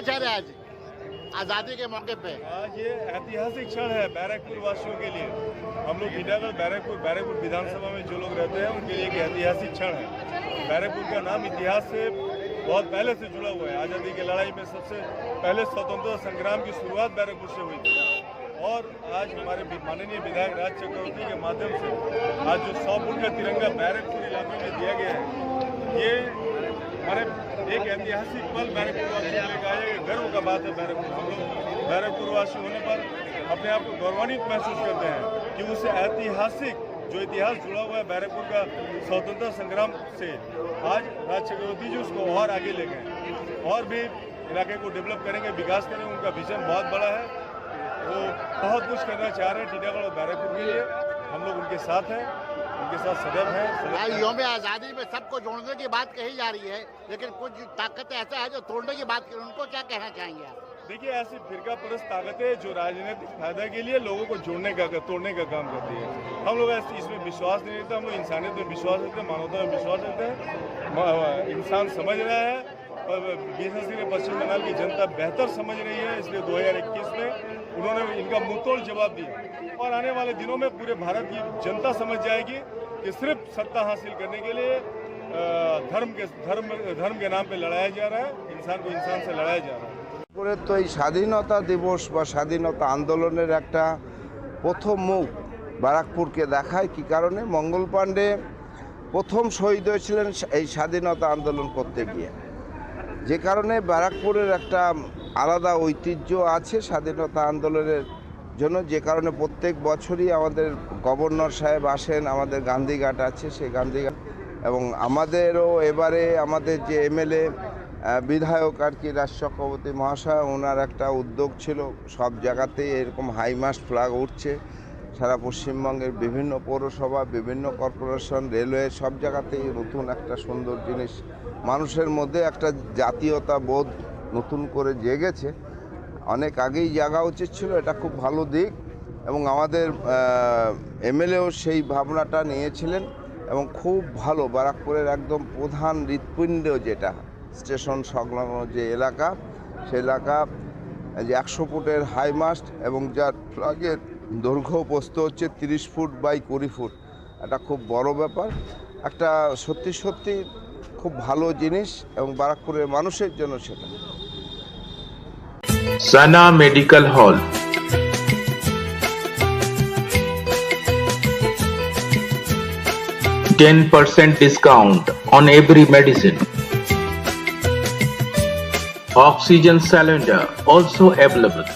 कहना चाह रहे हैं आज आजादी के मौके पे? आज ये ऐतिहासिक क्षण है बैरकपुर वासियों के लिए। हम लोग भिंडागढ़ बैरकपुर विधानसभा में जो लोग रहते हैं उनके लिए एक ऐतिहासिक क्षण है। बैरकपुर का नाम इतिहास से बहुत पहले से जुड़ा हुआ है। आज़ादी की लड़ाई में सबसे पहले स्वतंत्रता संग्राम की शुरुआत बैरकपुर से हुई थी और आज हमारे माननीय विधायक राज चक्रवर्ती के माध्यम से आज जो 100 फुट का तिरंगा बैरकपुर इलाके में दिया गया है, ये हमारे एक ऐतिहासिक पल बैरकपुर वासियों के लिए आया। गर्व का बात है। बैरकपुर हम लोग बैरकपुर वासी होने पर अपने आप को गौरवान्वित महसूस करते हैं कि उससे ऐतिहासिक जो इतिहास जुड़ा हुआ है बैरकपुर का स्वतंत्रता संग्राम से, आज राज चक्रवर्ती जी उसको और आगे ले गए और भी इलाके को डेवलप करेंगे, विकास करेंगे। उनका विजन बहुत बड़ा है, वो बहुत कुछ करना चाह रहे हैं टीटागढ़ और बैरकपुर के लिए। हम लोग उनके साथ हैं, उनके साथ सदैव हैं। यौम आज़ादी में सबको जोड़ने की बात कही जा रही है, लेकिन कुछ ताकतें ऐसा है जो तोड़ने की बात करें, उनको क्या कहना चाहेंगे आप? देखिए, ऐसी फिरका परस्त ताकतें जो राजनीतिक फायदा के लिए लोगों को जोड़ने का तोड़ने का काम करती है, हम लोग ऐसे इसमें विश्वास नहीं रखते। हम लोग इंसानियत में विश्वास रखते हैं, मानवता में विश्वास रखते हैं। इंसान समझ रहा है और विशेष कर पश्चिम बंगाल की जनता बेहतर समझ रही है, इसलिए 2021 में उन्होंने इनका मुंहतोड़ जवाब दिया और आने वाले दिनों में पूरे भारत की जनता समझ जाएगी कि सिर्फ सत्ता हासिल करने के लिए धर्म के नाम पे लड़ाया जा रहा है, इंसान को इंसान से लड़ाया जा रहा है। তো এই স্বাধীনতা দিবস বা স্বাধীনতা আন্দোলনের একটা প্রথম মুখ ব্যারাকপুরকে দেখায়। কি কারণে? মঙ্গল পাণ্ডে প্রথম শহীদ হয়েছিলেন এই স্বাধীনতা আন্দোলন করতে গিয়ে, যে কারণে ব্যারাকপুরের একটা আলাদা ঐতিহ্য আছে স্বাধীনতা আন্দোলনের জন্য, যে কারণে প্রত্যেক বছরই আমাদের গভর্নর সাহেব আসেন, আমাদের গান্ধীঘাট আছে সেই গান্ধীঘাট, এবং আমাদেরও এবারে আমাদের যে এমএলএ বিধায়ক আর কি রাজ চক্রবর্তী মহাশয়, ওনার একটা উদ্যোগ ছিল সব জায়গাতেই এরকম হাইমাস্ট ফ্ল্যাগ উঠছে। সারা পশ্চিমবঙ্গের বিভিন্ন পৌরসভা, বিভিন্ন কর্পোরেশন, রেলওয়ে সব জায়গাতেই নতুন একটা সুন্দর জিনিস, মানুষের মধ্যে একটা জাতীয়তা বোধ নতুন করে জেগেছে। অনেক আগেই জাগা উচিত ছিল, এটা খুব ভালো দিক এবং আমাদের এমএলএও সেই ভাবনাটা নিয়েছিলেন এবং খুব ভালো। ব্যারাকপুরের একদম প্রধান হৃৎপিণ্ড যেটা স্টেশন সংলগ্ন যে এলাকা, সে এলাকা যে 100 ফুটের হাইমাস্ট এবং যার ফ্ল্যাগের দৈর্ঘ্য প্রস্থ হচ্ছে 30 ফুট বাই 20 ফুট, এটা খুব বড় ব্যাপার, একটা সত্যি খুব ভালো জিনিস এবং ব্যারাকপুরের মানুষের জন্য সেটা। সানা medical hall, 10% discount on every medicine. Oxygen cylinder also available.